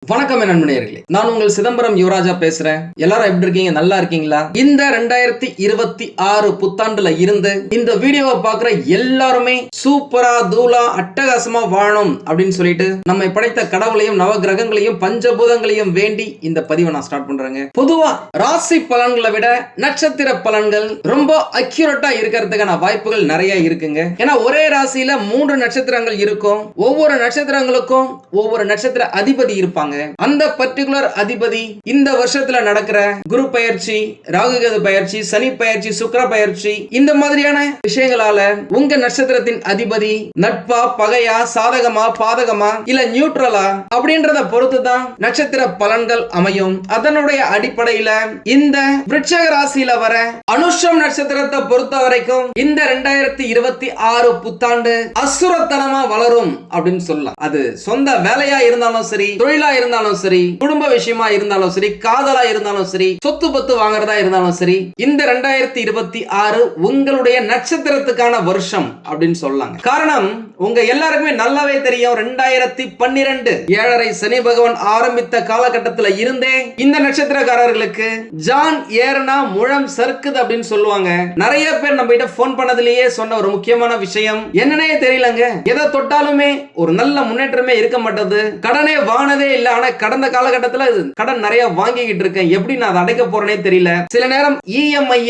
வணக்கம் நண்பர்களே, நான் உங்கள் சிதம்பரம் யுவராஜா பேசுறேன். எல்லாரும் எப்படி இருக்கீங்க? நல்லா இருக்கீங்களா? இந்த 2026 புத்தாண்டுல இருந்து இந்த வீடியோவை பார்க்குற எல்லாருமே சூப்பரா தூளா அட்டகாசமா வாழணும் அப்படின்னு சொல்லிட்டு நம்மை படைத்த கடவுளையும் நவ கிரகங்களையும் பஞ்சபூதங்களையும் வேண்டி இந்த பதிவை நான் ஸ்டார்ட் பண்றேங்க. பொதுவா ராசி பலன்களை விட நட்சத்திர பலன்கள் ரொம்ப அக்யூரேட்டா இருக்கிறதுக்கான வாய்ப்புகள் நிறைய இருக்குங்க. ஏன்னா ஒரே ராசியில 3 நட்சத்திரங்கள் இருக்கும். ஒவ்வொரு நட்சத்திரங்களுக்கும் ஒவ்வொரு நட்சத்திர அதிபதி இருப்பாங்க. அந்த பர்டிகுலர் அதிபதி இந்த வருஷத்துல நடக்கிற குரு பயிற்சி, ராகுகேது பயிற்சி, சனி பயிற்சி, சுக்கிர பயிற்சி, இந்த மாதிரியான விஷயங்களால உங்க நட்சத்திரத்தின் அதிபதி நட்பா, பகையா, சாதகமா, பாதகமா, இல்ல நியூட்ரலா அப்படின்றத பொறுத்து தான் நட்சத்திர பலன்கள் அமையும். அதனுடைய அடிப்படையில இந்த விருச்சிக ராசியில வர அனுஷம் நட்சத்திரத்தை பொறுத்த வரைக்கும் இந்த 2026 புத்தாண்டு அசுரத்தனமா வளரும் அப்படின்னு சொல்லலாம். அது சொந்த வேலையா இருந்தாலும் சரி, தொழிலா இருந்தாலும் சரி, குடும்ப விஷயமா இருந்தாலும் சரி, காதலா இருந்தாலும் சரி, சொத்து பத்து வாங்குறதா இருந்தாலும் சரி, இந்த 2026 உங்களுடைய நட்சத்திரத்துக்கான வருஷம் அப்படின்னு சொல்லலாங்க. காரணம் உங்க எல்லாருக்குமே நல்லாவே தெரியும். 2012 ஏழரை சனி பகவான் ஆரம்பித்த காலகட்டத்தில் இருந்தே இந்த நட்சத்திரக்காரர்களுக்கு ஜான் ஏர்னா முழம் சறுக்குது அப்படின்னு சொல்லுவாங்க. நிறைய பேர் நம்ம கிட்ட போன் பண்ணதுலயே சொன்ன ஒரு முக்கியமான விஷயம் என்னன்னே தெரியலங்க. எதை தொட்டாலுமே ஒரு நல்ல முன்னேற்றமே இருக்க மாட்டது. கடனே வானதே இல்ல. ஆனா கடந்த காலகட்டத்துல கடன் நிறைய வாங்கிக்கிட்டு இருக்கேன். எப்படி நான் அதை அடைக்க போறேனே தெரியல. சில நேரம் இஎம்ஐ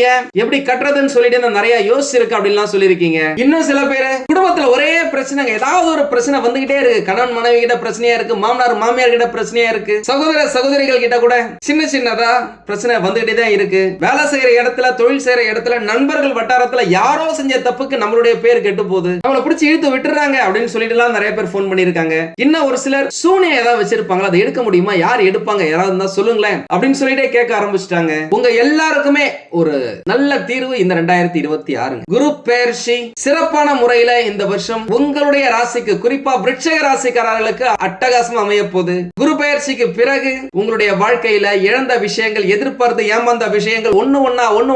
எப்படி கட்டுறதுன்னு சொல்லிட்டு நிறைய யோசிச்சிருக்கு அப்படின்லாம் சொல்லியிருக்கீங்க. இன்னும் சில பேர் குடும்பத்துல ஒரே பிரச்சனைங்க, ஏதாவது ஒரு பிரச்சனை வந்துகிட்டே இருக்கு. கணவன் மனைவி கிட்ட பிரச்சனையா இருக்கு, மாமனார் மாமியார் கிட்ட பிரச்சனையா இருக்கு, சகோதர சகோதரிகள் கிட்ட கூட சின்ன சின்னதா பிரச்சனை வந்துகிட்டே தான் இருக்கு. வேலை செய்யற இடத்துல, தொழில் செய்யற இடத்துல, நண்பர்கள் வட்டாரத்துல யாரோ செஞ்ச தப்புக்கு நம்மளுடைய பேர் கெட்டு போகுது, நம்மளை பிடிச்சி இழுத்து விட்டுறாங்க அப்படின்னு சொல்லிட்டு நிறைய பேர் போன் பண்ணிருக்காங்க. இன்னும் ஒரு சிலர் சூனியம் ஏதாவது வச்சிருப்பாங்க, அதை எடுக்க முடியுமா, யார் எடுப்பாங்க, யாராவது இருந்தா சொல்லுங்களேன் அப்படின்னு சொல்லிட்டே கேட்க ஆரம்பிச்சிட்டாங்க. உங்க எல்லாருக்குமே ஒரு நல்ல தீர்வு இந்த 2026 குரு பெயர்ச்சி சிறப்பான முறையில இந்த வருஷம் உங்களுடைய ராசிக்கு, குறிப்பா விருச்சிக ராசிக்காரர்களுக்கு அட்டகாசமா அமைய போகுது. குரு பெயர்ச்சிக்கு பிறகு உங்களுடைய வாழ்க்கையில இழந்த விஷயங்கள், எதிர்பார்த்து ஏமாந்த விஷயங்கள் ஒண்ணு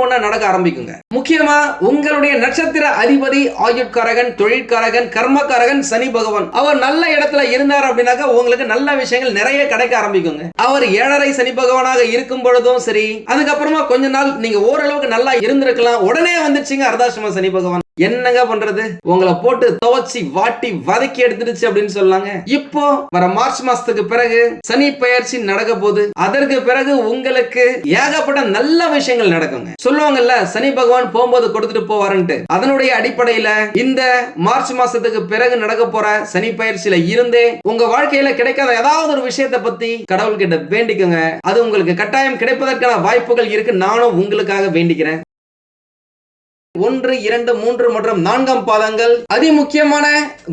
ஒண்ணா நடக்க ஆரம்பிக்குங்க. முக்கியமா உங்களுடைய நட்சத்திர அதிபதி ஆயுட்காரகன், தொழிற்காரகன், கர்மக்காரகன் சனி பகவான் அவர் நல்ல இடத்துல இருந்தார் அப்படின்னாக்கா உங்களுக்கு நல்ல விஷயங்கள் நிறைய கிடைக்க ஆரம்பிக்குங்க. அவர் ஏழரை சனி பகவானாக இருக்கும் பொழுதும் சரி, அதுக்கப்புறமா கொஞ்ச நாள் நீங்க ஓரளவுக்கு நல்லா இருந்திருக்கலாம், உடனே வந்துச்சுங்க அர்த்தாஷ்டம சனி பகவான். என்னங்க பண்றது, உங்களை போட்டு துவச்சி வாட்டி வதக்கி எடுத்துருச்சு அப்படின்னு சொல்லாங்க. இப்போ வர மார்ச் மாசத்துக்கு பிறகு சனி பெயர்ச்சி நடக்க போது. அதற்கு பிறகு உங்களுக்கு ஏகப்பட்ட நல்ல விஷயங்கள் நடக்குங்க. சொல்லுவாங்கல்ல, சனி பகவான் போகும்போது கொடுத்துட்டு போவாருன்ட்டு. அதனுடைய அடிப்படையில இந்த மார்ச் மாசத்துக்கு பிறகு நடக்க போற சனி பயிற்சியில இருந்தே உங்க வாழ்க்கையில கிடைக்காத ஏதாவது ஒரு விஷயத்தை பத்தி கடவுள் கிட்ட வேண்டிக்குங்க. அது உங்களுக்கு கட்டாயம் கிடைப்பதற்கான வாய்ப்புகள் இருக்கு. நானும் உங்களுக்காக வேண்டிக்கிறேன். 1, 2, 3 மற்றும் 4 பாதங்கள் அதிமுக்கியமான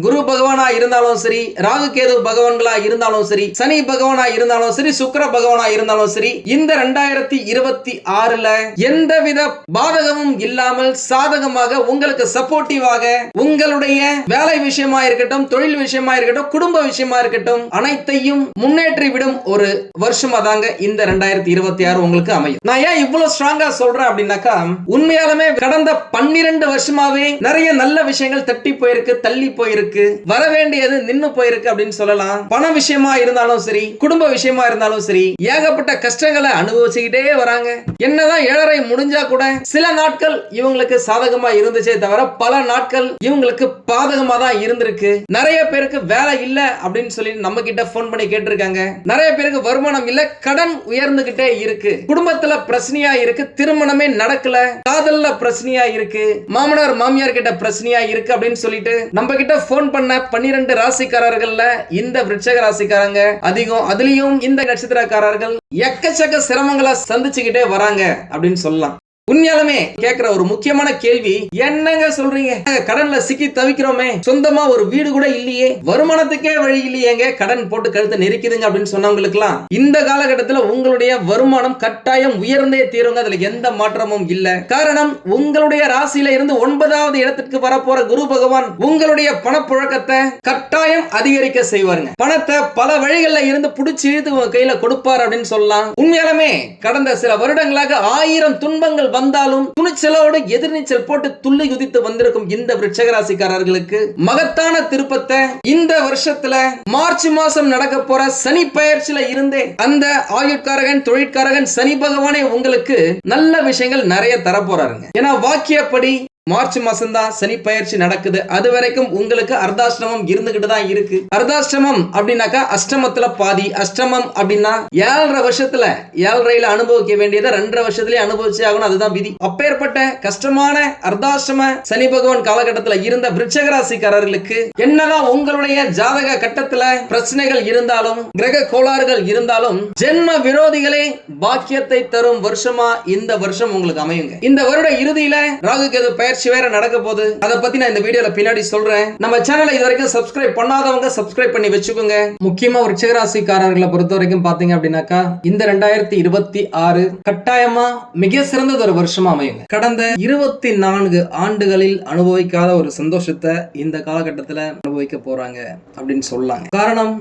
குரு பகவானா இருந்தாலும் சரி, ராகு கேது பகவான்களா இருந்தாலும் சரி, சனி பகவானா இருந்தாலும் சரி, சுக்கிர பகவானா இருந்தாலும் சரி, இந்த 2026ல எந்தவித பாதகமும் இல்லாமல் சாதகமாக உங்களுக்கு சப்போர்ட்டிவாக உங்களுடைய வேலை விஷயமா இருக்கட்டும், தொழில் விஷயமா இருக்கட்டும், குடும்ப விஷயமா இருக்கட்டும், அனைத்தையும் முன்னேற்றி விடும் ஒரு வருஷமா தாங்க இந்த 2026 உங்களுக்கு அமையும். நான் ஏன் இவ்வளவு ஸ்ட்ராங்கா சொல்றேன் அப்படின்னாக்கா, உண்மையாலுமே கடந்த 12 வருஷமாவே நிறைய நல்ல விஷயங்கள் தட்டி போயிருக்கு, தள்ளி போயிருக்கு, வர வேண்டியது நின்னு போயிருக்கு அப்படின்னு சொல்லலாம். பண விஷயமா இருந்தாலும் சரி, குடும்ப விஷயமா இருந்தாலும் சரி, ஏகப்பட்ட கஷ்டங்களை அனுபவிச்சுக்கிட்டே வராங்க. என்னதான் ஏழரை முடிஞ்சா கூட சில நாட்கள் இவங்களுக்கு சாதகமா இருந்துச்சே தவிர பல நாட்கள் இவங்களுக்கு பாதகமா தான் இருந்திருக்கு. நிறைய பேருக்கு வேலை இல்ல அப்படின்னு சொல்லி நம்ம கிட்ட போன் பண்ணி கேட்டிருக்காங்க. நிறைய பேருக்கு வருமானம் இல்ல, கடன் உயர்ந்துகிட்டே இருக்கு, குடும்பத்துல பிரச்சனையா இருக்கு, திருமணமே நடக்கல, காதல்ல பிரச்சனையா இருக்கு, மாமனார் மாமியார் கிட்ட பிரச்சனையா இருக்கு அப்படின்னு சொல்லிட்டு நம்ம கிட்ட போன் பண்ண 12 ராசிக்காரர்கள்ல இந்த விருச்சிக ராசிக்காரங்க அதிகம். அதுலயும் இந்த நட்சத்திரக்காரர்கள் எக்கச்சக்க சிரமங்களை சந்திச்சுக்கிட்டே வராங்க அப்படின்னு சொல்லலாம். உண்மையாலுமே கேட்கிற ஒரு முக்கியமான கேள்வி, என்னங்க சொல்றீங்க, கடன்ல சிக்கி தவிக்கிறோமே, சொந்தமா ஒரு வீடு கூட இல்லையே, வருமானத்துக்கே வழி இல்லையேங்க, கடன் போட்டு கழுத்தை நெரிக்குதுங்க அப்படின்னு சொன்னவங்களுக்குலாம் இந்த காலகட்டத்தில் உங்களுடைய வருமானம் கட்டாயம் உயர்ந்தே தீருங்க. அதுல எந்த மாற்றமும் இல்ல. காரணம், உங்களுடைய ராசியில இருந்து 9வது இடத்துக்கு வரப்போற குரு பகவான் உங்களுடைய பணப்புழக்கத்தை கட்டாயம் அதிகரிக்க செய்வாருங்க. பணத்தை பல வழிகளில் இருந்து புடிச்சு இழுத்து உங்க கையில கொடுப்பார் அப்படின்னு சொல்லலாம். உண்மையாலுமே கடந்த சில வருடங்களாக 1000 துன்பங்கள் வந்தாலும் துணிச்சலோடு எதிர்நீச்சல் போட்டு துள்ளி குதித்து வந்திருக்கும் இந்த விருச்சிக ராசிக்காரர்களுக்கு மகத்தான திருப்பத்தை இந்த வருஷத்துல மார்ச் மாசம் நடக்க போற சனி பெயர்ச்சியில இருந்தே அந்த ஆயுட்காரகன் தொழிற்காரகன் சனி பகவானே உங்களுக்கு நல்ல விஷயங்கள் நிறைய தர போறாருங்க. ஏன்னா வாக்கியப்படி மார்ச் மாசம் தான் சனி பயிற்சி நடக்குது. அது வரைக்கும் உங்களுக்கு அர்த்தாஷ்டமம் இருந்துகிட்டு தான் இருக்கு. அர்த்தாஷ்டமம் அப்படின்னாக்கா அஷ்டமத்துல பாதி, அஷ்டமம் அப்படின்னா 7.5 வருஷத்துல 7.5 அனுபவிக்க வேண்டியதை 2.5 வருஷத்துலயே அனுபவிச்சே ஆகணும். அதுதான் விதி. அப்பேற்பட்ட கஷ்டமான அர்த்தாஷ்டம சனி பகவான் காலகட்டத்துல இருந்த விருச்சிக ராசிக்காரர்களுக்கு என்னதான் உங்களுடைய ஜாதக கட்டத்துல பிரச்சனைகள் இருந்தாலும், கிரக கோளாறுகள் இருந்தாலும், ஜென்ம விரோதிகளே பாக்கியத்தை தரும் வருஷமா இந்த வருஷம் உங்களுக்கு அமையுங்க. இந்த வருட இறுதியில ராகு கேது பயிற்சி வேற நடக்க போகுது. அத பத்தி நான் இந்த வீடியோல பின்னாடி சொல்றேன். நம்ம சேனலை இதுவரைக்கும் சப்ஸ்கிரைப் பண்ணாதவங்க சப்ஸ்கிரைப் பண்ணி வச்சுக்கோங்க. முக்கியமா விருச்சிக ராசிக்காரர்களை பொறுத்த வரைக்கும் பாத்தீங்க அப்படின்னாக்கா இந்த 2026 கட்டாயமா மிக சிறந்த ஒரு வருஷமா அமையுங்க. கடந்த 24 ஆண்டுகளில் அனுபவிக்காத ஒரு சந்தோஷத்தை இந்த காலகட்டத்தில் அனுபவிக்க போறாங்க அப்படின்னு சொல்லலாங்க. காரணம்,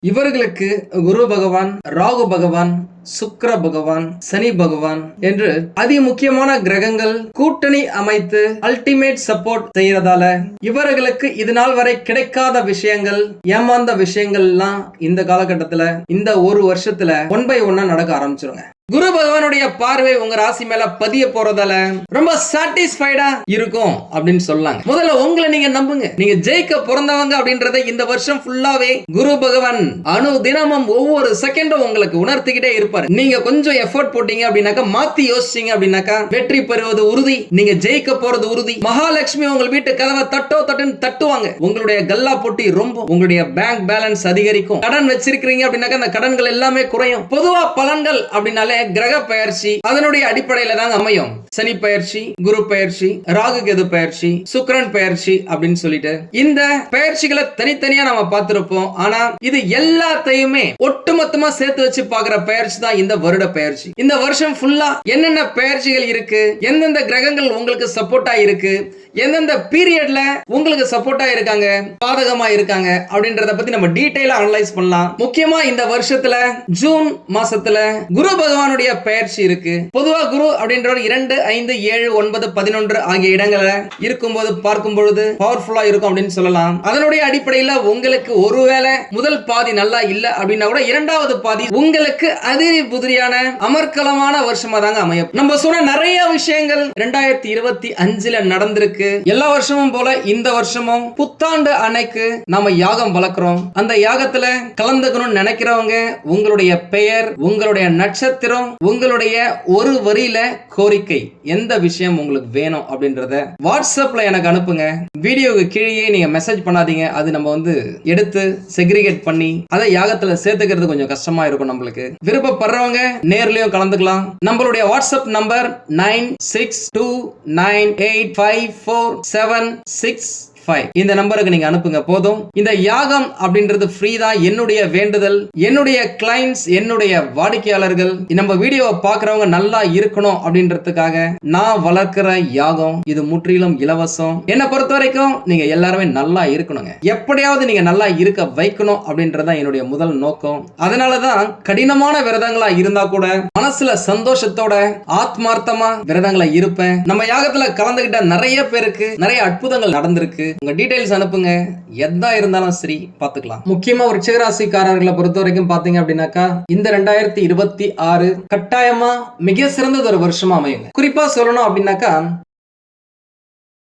இவர்களுக்கு குரு பகவான், ராகு பகவான், சுக்கிர பகவான், சனி பகவான் என்று அதி முக்கியமான கிரகங்கள் கூட்டணி அமைத்து அல்டிமேட் சப்போர்ட் செய்யறதால இவர்களுக்கு இது நாள் வரை கிடைக்காத விஷயங்கள், ஏமாந்த விஷயங்கள் எல்லாம் இந்த காலகட்டத்துல இந்த ஒரு வருஷத்துல 1 by 1 நடக்க ஆரம்பிச்சிருங்க. குரு பகவானுடைய பார்வை உங்க ராசி மேல பதிய போறதால ரொம்ப சாட்டிஸ்ஃபைடா இருக்கும் அப்படின்னு சொல்லலாங்க. முதல்ல உங்களை நீங்க நம்புங்க. நீங்க ஜெயிக்க பிறந்தவங்க அப்படின்றத இந்த வருஷம் ஃபுல்லாவே குரு பகவான் அணு தினமும் ஒவ்வொரு செகண்டும் உங்களுக்கு உணர்த்திக்கிட்டே இருப்பாரு. நீங்க கொஞ்சம் எஃபோர்ட் போட்டீங்க அப்படின்னாக்கா, மாத்தி யோசிச்சீங்க அப்படின்னாக்கா வெற்றி பெறுவது உறுதி, நீங்க ஜெயிக்க போறது உறுதி. மகாலட்சுமி உங்கள் வீட்டு கதவை தட்டுன்னு தட்டுவாங்க. உங்களுடைய கல்லா போட்டி ரொம்ப, உங்களுடைய பேங்க் பேலன்ஸ் அதிகரிக்கும். கடன் வச்சிருக்கீங்க அப்படின்னாக்கா அந்த கடன்கள் எல்லாமே குறையும். பொதுவா பலன்கள் அப்படின்னாலே கிரக பெயர்ச்சி அதனுடைய அடிப்படையில தான் அமையும். சனி பெயர்ச்சி, குரு பெயர்ச்சி, ராகு கேது பெயர்ச்சி, சுக்கிரன் பெயர்ச்சி அப்படின்னு சொல்லிட்டு இந்த பெயர்ச்சிகளை தனித்தனியா நம்ம பார்த்திருப்போம். ஆனா இது எல்லாத்தையுமே ஒட்டுமொத்தமா சேர்த்து வச்சு பார்க்கிற பெயர்ச்சி தான் இந்த வருட பெயர்ச்சி. இந்த வருஷம் ஃபுல்லா என்னென்ன பெயர்ச்சிகள் இருக்கு, எந்தெந்த கிரகங்கள் உங்களுக்கு சப்போர்ட்டா இருக்கு, எந்தெந்த பீரியட்ல உங்களுக்கு சப்போர்ட்டா இருக்காங்க, பாதகமா இருக்காங்க அப்படின்றத பத்தி நம்ம டீடைலா அனலைஸ் பண்ணலாம். முக்கியமா இந்த வருஷத்துல ஜூன் மாசத்துல குரு பகவானுடைய பெயர்ச்சி இருக்கு. பொதுவா குரு அப்படின்றவர் 2, 5, 7, 9, 11 ஆகிய இடங்களை இருக்கும்போது பார்க்கும் பொழுது பவர்ஃபுல்லா இருக்கும் அப்படின்னு சொல்லலாம். அதனுடைய அடிப்படையில உங்களுக்கு ஒருவேளை முதல் பாதி நல்லா இல்ல அப்படின்னா கூட இரண்டாவது பாதி உங்களுக்கு அதிரி புதிரியான அமர்க்கலமான வருஷமா தாங்க அமையும். நம்ம சொன்ன நிறைய விஷயங்கள் 2025ல நடந்திருக்கு. எல்லா வருஷமும் போல இந்த வருஷமும் புத்தாண்டு அன்னைக்கு நாம யாகம் வளர்க்கிறோம். அந்த யாகத்துல கலந்துக்கணும்னு நினைக்கிறவங்க உங்களுடைய பெயர், உங்களுடைய நட்சத்திரம், உங்களுடைய ஒரு வரியில கோரிக்கை, எந்த விஷயம் உங்களுக்கு வேணும் அப்படின்றத வாட்ஸ்அப்ல எனக்கு அனுப்புங்க. வீடியோக்கு கீழே நீங்க மெசேஜ் பண்ணாதீங்க. அது நம்ம எடுத்து செக்ரிகேட் பண்ணி அதை யாகத்துல சேர்த்துக்கிறது கொஞ்சம் கஷ்டமா இருக்கும். நம்மளுக்கு விருப்பப்படுறவங்க நேர்லயும் கலந்துக்கலாம். நம்மளுடைய வாட்ஸ்அப் நம்பர் 9629854765. இந்த நம்பருக்கு நீங்க அனுப்புங்க போதும். இந்த யாகம் அப்படின்றது ஃப்ரீ தான். என்னுடைய வேண்டுதல், என்னுடைய கிளைண்ட்ஸ், என்னுடைய வாடிக்கையாளர்கள் நம்ம வீடியோவை பார்க்கறவங்க நல்லா இருக்கணும் அப்படின்றதுக்காக நான் வளர்க்கிற யாகம் இது முற்றிலும் இலவசம். என்னை பொறுத்த வரைக்கும் நீங்க எல்லாருமே நல்லா இருக்கணுங்க. எப்படியாவது நீங்க நல்லா இருக்க வைக்கணும் அப்படின்றத என்னுடைய முதல் நோக்கம். அதனாலதான் கடினமான விரதங்களா இருந்தா கூட மனசுல சந்தோஷத்தோட ஆத்மார்த்தமா விரதங்களை இருப்பேன். நம்ம யாகத்துல கலந்துகிட்ட நிறைய பேருக்கு நிறைய அற்புதங்கள் நடந்திருக்கு. உங்க டீடைல்ஸ் அனுப்புங்க. எதா இருந்தாலும் சரி பாத்துக்கலாம். முக்கியமா விருச்சிக ராசிக்காரர்களை பொறுத்த வரைக்கும் பாத்தீங்க அப்படின்னாக்கா இந்த 2026 கட்டாயமா மிக சிறந்த ஒரு வருஷமா அமையுங்க. குறிப்பா சொல்லணும் அப்படின்னாக்கா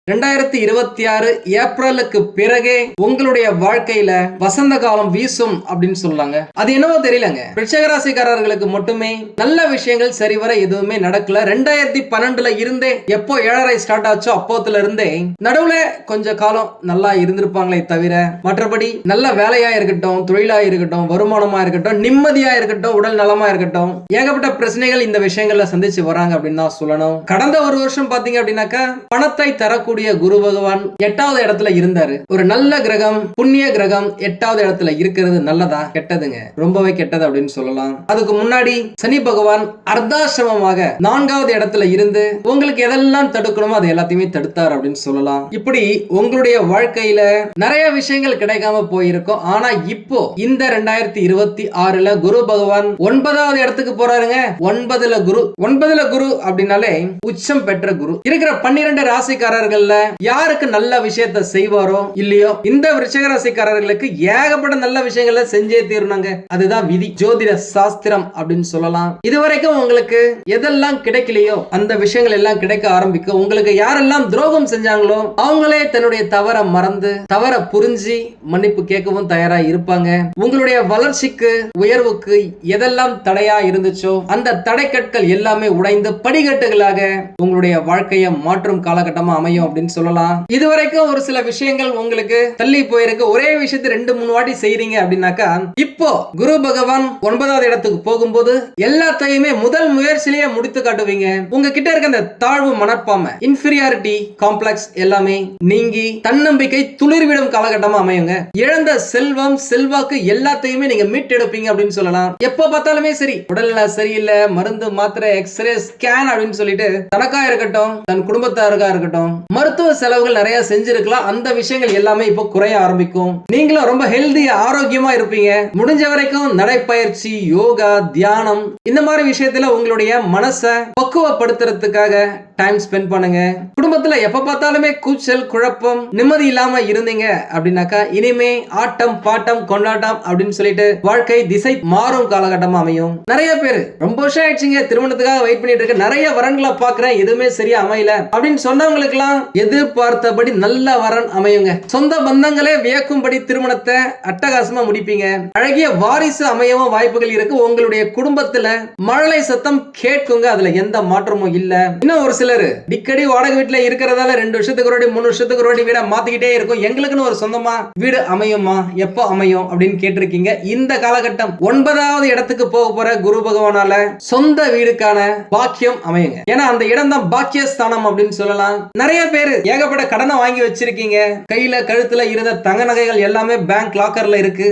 2026 ஏப்ரலுக்கு பிறகே உங்களுடைய வாழ்க்கையில வசந்த காலம் வீசும் அப்படின்னு சொல்லலாங்க. அது என்னவோ தெரியலங்க. விருச்சிக ராசிக்காரர்களுக்கு மட்டுமே நல்ல விஷயங்கள் சரிவர எதுவுமே நடக்கல. 2012ல இருந்தே எப்போ 7.5 ஸ்டார்ட் ஆச்சோ அப்போத்துல இருந்தே நடுவுல கொஞ்ச காலம் நல்லா இருந்திருப்பாங்களே தவிர மற்றபடி நல்ல வேலையா இருக்கட்டும், தொழிலா இருக்கட்டும், வருமானமா இருக்கட்டும், நிம்மதியா இருக்கட்டும், உடல் நலமா இருக்கட்டும், ஏகப்பட்ட பிரச்சனைகள் இந்த விஷயங்கள்ல சந்திச்சு வராங்க அப்படின்னு தான் சொல்லணும். கடந்த ஒரு வருஷம் பாத்தீங்க அப்படின்னாக்கா பணத்தை தரக்கூடிய இருக்கக்கூடிய குரு பகவான் 8வது இடத்துல இருந்தாரு. ஒரு நல்ல கிரகம், புண்ணிய கிரகம் 8வது இடத்துல இருக்கிறது நல்லதா கெட்டதுங்க? ரொம்பவே கெட்டது அப்படின்னு சொல்லலாம். அதுக்கு முன்னாடி சனி பகவான் அர்த்தாசிரமமாக 4வது இடத்துல இருந்து உங்களுக்கு எதெல்லாம் தடுக்கணுமோ அது எல்லாத்தையுமே தடுத்தார் அப்படின்னு சொல்லலாம். இப்படி உங்களுடைய வாழ்க்கையில நிறைய விஷயங்கள் கிடைக்காம போயிருக்கும். ஆனா இப்போ இந்த 2026ல குரு பகவான் 9வது இடத்துக்கு போறாருங்க. 9ல குரு அப்படின்னாலே உச்சம் பெற்ற குரு. இருக்கிற 12 ராசிக்காரர்கள்ல யாருக்கு நல்ல விஷயத்தை செய்வாரோ இல்லையோ, இந்த விருச்சிக ராசிக்காரர்களுக்கு ஏகப்பட்ட நல்ல விஷயங்களை செஞ்சே தீரணுங்க. அதுதான் விதி, ஜோதிட சாஸ்திரம் அப்படின்னு சொல்லலாம். இதுவரைக்கும் உங்களுக்கு எதெல்லாம் கிடைக்கலையோ அந்த விஷயங்கள் எல்லாம் கிடைக்க ஆரம்பிக்கும். உங்களுக்கு யாரெல்லாம் துரோகம் செஞ்சாங்களோ அவங்களே தன்னுடைய தவற மறந்து, தவற புரிஞ்சு மன்னிப்பு கேட்கவும் தயாரா இருப்பாங்க. உங்களுடைய வளர்ச்சிக்கு, உயர்வுக்கு எதெல்லாம் தடையா இருந்துச்சோ அந்த தடைக்கற்கள் எல்லாமே உடைந்து படிக்கட்டுகளாக உங்களுடைய வாழ்க்கையை மாற்றும் காலகட்டமா அமையும் அப்படின்னு சொல்லலாம். இதுவரைக்கும் ஒரு சில விஷயங்கள் உங்களுக்கு தள்ளி போயிருக்கு. ஒரே விஷயத்தை 2-3 வாட்டி செய்றீங்க அப்படின்னாக்கா, இப்போ குரு பகவான் 9வது இடத்துக்கு போகும்போது எல்லாத்தையுமே முதல் முயற்சியிலேயே முடித்து காட்டுவீங்க. உங்ககிட்ட இருக்க அந்த தாழ்வு மனப்பான்மை, இன்ஃபீரியாரிட்டி காம்ப்ளெக்ஸ் எல்லாமே நீங்கி தன்னம்பிக்கை துளிர்விடும் காலகட்டமா அமையுங்க. இழந்த செல்வம், செல்வாக்கு எல்லாத்தையுமே நீங்க மீட்டெடுப்பீங்க அப்படின்னு சொல்லலாம். எப்ப பார்த்தாலுமே சரி, உடல்நல சரியில்லை, மருந்து மாத்திரை, எக்ஸ்ரே, ஸ்கேன் அப்படின்னு சொல்லிட்டு தனக்கா இருக்கட்டும், தன் குடும்பத்தாருக்கா இருக்கட்டும், மருத்துவ செலவுகள் நிறைய செஞ்சிருக்கலாம். அந்த விஷயங்கள் எல்லாமே இப்போ குறைய ஆரம்பிக்கும். நீங்களும் ரொம்ப ஹெல்தி, ஆரோக்கியமா இருப்பீங்க. முடிஞ்ச வரைக்கும் நடைப்பயிற்சி, யோகா, தியானம் இந்த மாதிரி விஷயத்துல உங்களுடைய மனசை பக்குவப்படுத்துறதுக்காக டைம் ஸ்பெண்ட் பண்ணுங்க. குடும்பத்துல எப்ப பார்த்தாலுமே கூச்சல், குழப்பம், நிம்மதி இல்லாம இருந்தீங்க அப்படின்னாக்கா இனிமே ஆட்டம், பாட்டம், கொண்டாட்டம் அப்படின்னு சொல்லிட்டு வாழ்க்கை திசை மாறும் காலகட்டமா அமையும். நிறைய பேர் ரொம்ப வருஷம் ஆயிடுச்சுங்க திருமணத்துக்காக வெயிட் பண்ணிட்டு இருக்க, நிறைய வரன்களை பாக்குறேன், எதுவுமே சரியா அமையல அப்படின்னு சொன்னவங்களுக்கு எல்லாம் எதிர்பார்த்தபடி நல்ல வரன் அமையுங்க. சொந்த பந்தங்களே வியக்கும்படி திருமணத்தை அட்டகாசமா முடிப்பீங்க. அழகிய வாரிசு அமையவும் வாய்ப்புகள் இருக்கு. உங்களுடைய குடும்பத்துல மழலை சத்தம் கேட்குங்க, அதுல எந்த மாற்றமும் இல்ல. இன்னும் ஒரு சிலர் டிக்கடி வாடகை வீட்டுல இருக்கிறதால 2 வருஷத்துக்கு ஒரு 3 வருஷத்துக்கு ஒரு வீட மாத்திக்கிட்டே இருக்கும். எங்களுக்குன்னு ஒரு சொந்தமா வீடு அமையுமா, எப்போ அமையும் அப்படின்னு கேட்டிருக்கீங்க. இந்த காலகட்டம் 9வது இடத்துக்கு போக போற குரு பகவானால சொந்த வீடுக்கான பாக்கியம் அமையுங்க. ஏன்னா அந்த இடம் தான் பாக்கியஸ்தானம் அப்படின்னு சொல்லலாம். நிறைய பேர் ஏகப்பட்ட கடனை வாங்கி வச்சிருக்கீங்க. கையில கழுத்துல இருந்த தங்க நகைகள் எல்லாமே பேங்க் லாக்கர்ல இருக்கு,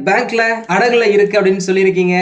பேங்க்ல அடகுல இருக்கு அப்படின்னு சொல்லியிருக்கீங்க.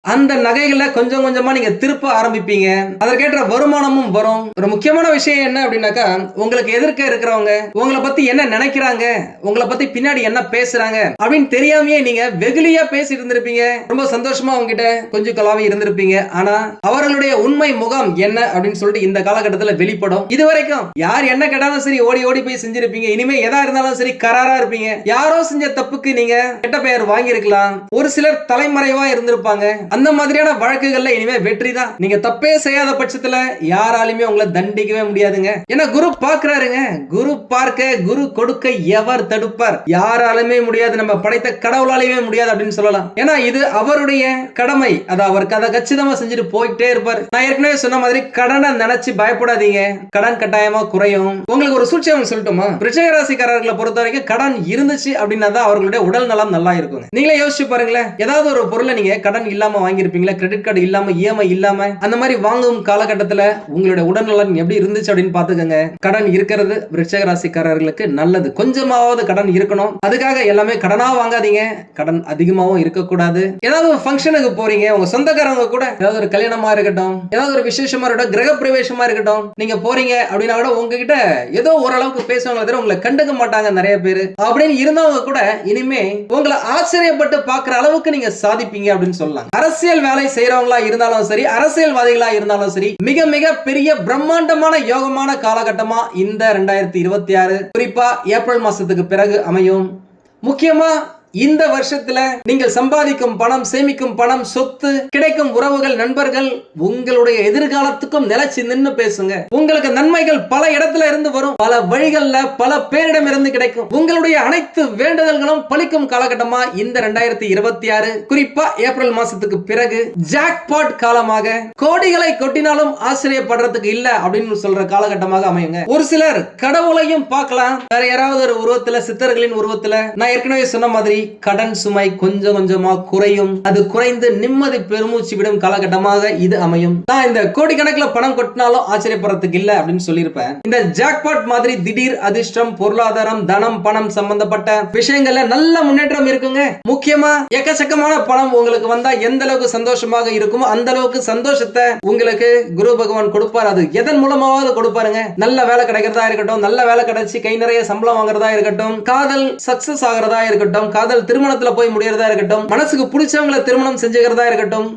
அந்த நகைகளை கொஞ்சம் கொஞ்சமா நீங்க திருப்ப ஆரம்பிப்பீங்க. அதற்கேற்ற வருமானமும் வரும். ஒரு முக்கியமான விஷயம் என்ன அப்படின்னாக்கா, உங்களுக்கு எதிர்க்க இருக்கிறவங்க உங்களை பத்தி என்ன நினைக்கிறாங்க, உங்களை பத்தி பின்னாடி என்ன பேசுறாங்க அப்படின்னு தெரியாமையே நீங்க வெகுளியா பேசிட்டு இருந்திருப்பீங்க. ரொம்ப சந்தோஷமா அவங்க கிட்ட கொஞ்சம் கலாவி இருந்திருப்பீங்க. ஆனா அவர்களுடைய உண்மை முகம் என்ன அப்படின்னு சொல்லிட்டு இந்த காலகட்டத்துல வெளிப்படும். இதுவரைக்கும் யார் என்ன கேட்டாலும் சரி ஓடி ஓடி போய் செஞ்சிருப்பீங்க. இனிமே எதா இருந்தாலும் சரி கராரா இருப்பீங்க. யாரோ செஞ்ச தப்புக்கு நீங்க கெட்ட பெயர் வாங்கி இருக்கலாம். ஒரு சிலர் தலைமறைவா இருந்திருப்பாங்க. அந்த மாதிரியான வழக்குகள்ல இனிமே வெற்றி தான். நீங்க தப்பே செய்யாத பட்சத்துல யாராலுமே உங்களை தண்டிக்கவே முடியாதுங்க. ஏன்னா குரு பார்க்கிறாருங்க. குரு பார்க்க, குரு கொடுக்க எவர் தடுப்பார்? யாராலுமே முடியாது, நம்ம படைத்த கடவுளாலேயே முடியாது அப்படின்னு சொல்லலாம். ஏன்னா இது அவருடைய கடமை. அது அவருக்கு அதை கச்சிதமா செஞ்சுட்டு போயிட்டே இருப்பார். நான் ஏற்கனவே சொன்ன மாதிரி கடனை நினைச்சு பயப்படாதீங்க. கடன் கட்டாயமா குறையும். உங்களுக்கு ஒரு சூழ்ச்சி சொல்லட்டுமா? விருச்சிக ராசிக்காரர்களை பொறுத்த வரைக்கும் கடன் இருந்துச்சு அப்படின்னா தான் அவர்களுடைய உடல் நலம் நல்லா இருக்குங்க. நீங்களே யோசிச்சு பாருங்களேன். ஏதாவது ஒரு பொருளை நீங்க கடன் இல்லாம வாங்கியிருப்பீங்களா, கிரெடிட் கார்டு இல்லாம, இஎம்ஐ இல்லாம, அந்த மாதிரி வாங்கும் காலகட்டத்துல உங்களுடைய உடல்நலம் எப்படி இருந்துச்சு அப்படின்னு பாத்துக்கோங்க. கடன் இருக்கிறது விருச்சிக ராசிக்காரர்களுக்கு நல்லது. கொஞ்சமாவது கடன் இருக்கணும். அதுக்காக எல்லாமே கடனா வாங்காதீங்க. கடன் அதிகமாவும் இருக்கக்கூடாது. ஏதாவது ஒரு ஃபங்க்ஷனுக்கு போறீங்க, உங்க சொந்தக்காரங்க கூட ஏதாவது ஒரு கல்யாணமா இருக்கட்டும், ஏதாவது ஒரு விசேஷமா இருக்கட்டும், கிரக பிரவேசமா இருக்கட்டும், நீங்க போறீங்க அப்படின்னா கூட உங்ககிட்ட ஏதோ ஓரளவுக்கு பேசுவாங்க தவிர உங்களை கண்டுக்க மாட்டாங்க நிறைய பேர். அப்படின்னு இருந்தவங்க கூட இனிமே உங்களை ஆச்சரியப்பட்டு பாக்குற அளவுக்கு நீங்க சாதிப்பீங்க அப்படின்னு சொல்லலாம். அரசியல் வேலை செய்யறவங்களா இருந்தாலும் சரி, அரசியல்வாதிகளா இருந்தாலும் சரி, மிக மிக பெரிய பிரம்மாண்டமான யோகமான காலகட்டமா இந்த 2026 குறிப்பா ஏப்ரல் மாசத்துக்கு பிறகு அமையும். முக்கியமா இந்த வருஷத்துல நீங்கள் சம்பாதிக்கும் பணம், சேமிக்கும் பணம், சொத்து, கிடைக்கும் உறவுகள், நண்பர்கள் உங்களுடைய எதிர்காலத்துக்கும் நிலைச்சு நின்னு பேசுங்க. உங்களுக்கு நன்மைகள் பல இடத்துல இருந்து வரும். பல வழிகள்ல பல பேரிடம் இருந்து கிடைக்கும். உங்களுடைய அனைத்து வேண்டுதல்களும் பலிக்கும் காலகட்டமா இந்த 2026 குறிப்பா ஏப்ரல் மாசத்துக்கு பிறகு ஜாக்பாட் காலமாக கோடிகளை கொட்டினாலும் ஆச்சரியப்படுறதுக்கு இல்ல அப்படின்னு சொல்ற காலகட்டமாக அமையுங்க. ஒரு சிலர் கடவுளையும் பார்க்கலாம். வேற யாராவது ஒரு உருவத்துல, சித்தர்களின் உருவத்துல, நான் ஏற்கனவே சொன்ன மாதிரி சரி கடன் சுமை கொஞ்சம் கொஞ்சமா குறையும். அது குறைந்து நிம்மதி பெருமூச்சு விடும் காலகட்டமாக இது அமையும். நான் இந்த கோடிக்கணக்கில் பணம் கொட்டினாலும் ஆச்சரியப்படுறதுக்கு இல்ல அப்படின்னு சொல்லியிருப்பேன். இந்த ஜாக்பாட் மாதிரி திடீர் அதிர்ஷ்டம், பொருளாதாரம், தனம், பணம் சம்பந்தப்பட்ட விஷயங்கள்ல நல்ல முன்னேற்றம் இருக்குங்க. முக்கியமா எக்கச்சக்கமான பணம் உங்களுக்கு வந்தா எந்த அளவுக்கு சந்தோஷமாக இருக்குமோ அந்த அளவுக்கு சந்தோஷத்தை உங்களுக்கு குரு பகவான் கொடுப்பார். அது எதன் மூலமாவது கொடுப்பாருங்க. நல்ல வேலை கிடைக்கிறதா இருக்கட்டும், நல்ல வேலை கிடைச்சி கை நிறைய சம்பளம் வாங்குறதா இருக்கட்டும், காதல் சக்சஸ் ஆகிறதா இருக்கட்டும், காதல் திருமணத்துல போய் முடியறதா இருக்கட்டும், மனசுக்கு பிடிச்சவங்களை திருமணம் செஞ்சுக்கிறதா இருக்கட்டும்,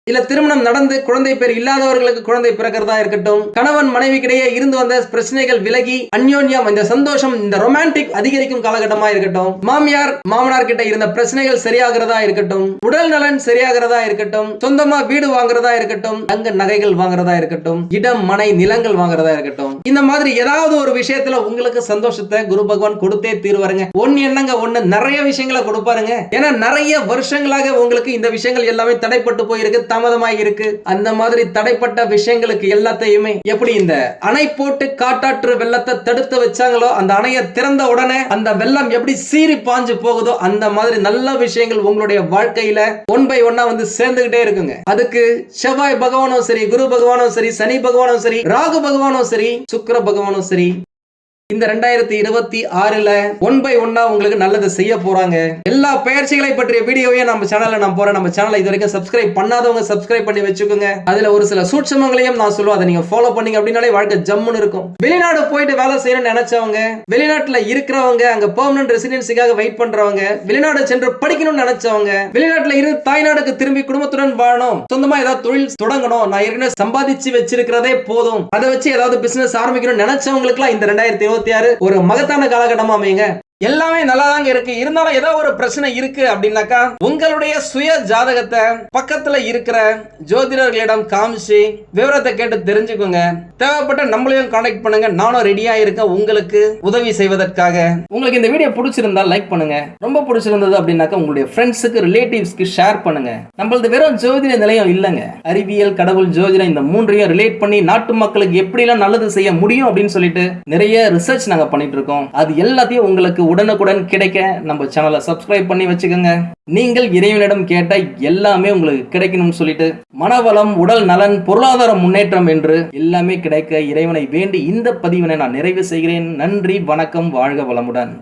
இல்ல திருமணம் நடந்து குழந்தை பேர் இல்லாதவர்களுக்கு குழந்தை பிறக்கிறதா இருக்கட்டும், கணவன் மனைவிக்கிடையே இருந்து வந்த பிரச்சனைகள் விலகி அந்யோன்யம், இந்த சந்தோஷம், இந்த ரொமான்டிக் அதிகரிக்கும் காலகட்டமா இருக்கட்டும், மாமியார் மாமனார் கிட்ட இருந்த பிரச்சனைகள் சரியாகிறதா இருக்கட்டும், உடல் நலன் சரியாகிறதா இருக்கட்டும், சொந்தமா வீடு வாங்குறதா இருக்கட்டும், தங்க நகைகள் வாங்குறதா இருக்கட்டும், இடம் மனை நிலங்கள் வாங்குறதா இருக்கட்டும், இந்த மாதிரி ஏதாவது ஒரு விஷயத்துல உங்களுக்கு சந்தோஷத்தை குரு பகவான் கொடுத்தே தீர்வாருங்க. ஒன்னு என்னங்க, ஒன்னு நிறைய விஷயங்களை கொடுப்பாருங்க. ஏன்னா நிறைய வருஷங்களாக உங்களுக்கு இந்த விஷயங்கள் எல்லாமே தடைப்பட்டு போயிருக்கு, தாமதமாகி இருக்கு. அந்த மாதிரி தடைப்பட்ட விஷயங்களுக்கு எல்லாத்தையுமே எப்படி இந்த அணை போட்டு காட்டாற்று வெள்ளத்தை தடுத்து வச்சாங்களோ, அந்த அணையை திறந்த உடனே அந்த வெள்ளம் எப்படி சீறி பாஞ்சு போகுதோ அந்த மாதிரி நல்ல விஷயங்கள் உங்களுடைய வாழ்க்கையில ஒன் பை ஒன்னா வந்து சேர்ந்துகிட்டே இருக்குங்க. அதுக்கு செவ்வாய் பகவானும் சரி, குரு பகவானும் சரி, சனி பகவானும் சரி, ராகு பகவானும் சரி, சுக்கிர பகவானும் சரி, இந்த 2026ல ஒன் பை ஒன்னா உங்களுக்கு நல்லது செய்ய போறாங்க. எல்லா பயிற்சிகளை பற்றிய வீடியோவையும் நம்ம சேனல்ல நான் போறேன். நம்ம சேனலை இது வரைக்கும் சப்ஸ்கிரைப் பண்ணாதவங்க சப்ஸ்கிரைப் பண்ணி வச்சுக்கோங்க. அதுல ஒரு சில சூட்சமங்களையும் நான் சொல்லுவேன், அதை நீங்க ஃபாலோ பண்ணீங்க அப்படின்னாலே வாழ்க்கை ஜம்முன்னு இருக்கும். வெளிநாடு போயிட்டு வேலை செய்யணும்னு நினைச்சவங்க, வெளிநாட்டுல இருக்கிறவங்க, அங்க பெர்மனன்ட் ரெசிடென்சிக்காக வெயிட் பண்றவங்க, வெளிநாடு சென்று படிக்கணும்னு நினைச்சவங்க, வெளிநாட்டுல இருந்து தாய்நாடுக்கு திரும்பி குடும்பத்துடன் வாழணும், சொந்தமா ஏதாவது தொழில் தொடங்கணும், நான் ஏற்கனவே சம்பாதிச்சு வச்சிருக்கிறதே போதும், அதை வச்சு ஏதாவது பிசினஸ் ஆரம்பிக்கணும்னு நினைச்சவங்களுக்கு இந்த 2026 ஒரு மகத்தான காலகட்டமா அமையுங்க. எல்லாமே நல்லா தாங்க இருக்கு. இருந்தாலும் ஏதோ ஒரு பிரச்சனை இருக்கு அப்படின்னாக்கா உங்களுடைய சுய ஜாதகத்தை பக்கத்துல இருக்கிற ஜோதிடர்களிடம் காமிச்சு விவரத்தை கேட்டு தெரிஞ்சுக்கோங்க. தேவைப்பட்ட நம்மளையும் கான்டாக்ட் பண்ணுங்க. நானும் ரெடியா இருக்கேன் உங்களுக்கு உதவி செய்வதற்காக. உங்களுக்கு இந்த வீடியோ பிடிச்சிருந்தா லைக் பண்ணுங்க. ரொம்ப பிடிச்சிருந்தது அப்படின்னாக்கா உங்களுடைய ஃப்ரெண்ட்ஸுக்கு, ரிலேட்டிவ்ஸ்க்கு ஷேர் பண்ணுங்க. நம்மளது வெறும் ஜோதிட நிலையம் இல்லைங்க. அறிவியல், கடவுள், ஜோதிடம் இந்த மூன்றையும் ரிலேட் பண்ணி நாட்டு மக்களுக்கு எப்படிலாம் நல்லது செய்ய முடியும் அப்படின்னு சொல்லிட்டு நிறைய ரிசர்ச் நாங்க பண்ணிட்டு இருக்கோம். அது எல்லாத்தையும் உங்களுக்கு உடனுக்குடன் கிடைக்க நம்ம சேனலை சப்ஸ்கிரைப் பண்ணி வச்சுக்கோங்க. நீங்கள் இறைவனிடம் கேட்ட எல்லாமே உங்களுக்கு கிடைக்கணும்னு சொல்லிட்டு மனவளம், உடல் நலன், பொருளாதார முன்னேற்றம் என்று எல்லாமே கிடைக்க இறைவனை வேண்டி இந்த பதிவினை நான் நிறைவு செய்கிறேன். நன்றி, வணக்கம், வாழ்க வளமுடன்.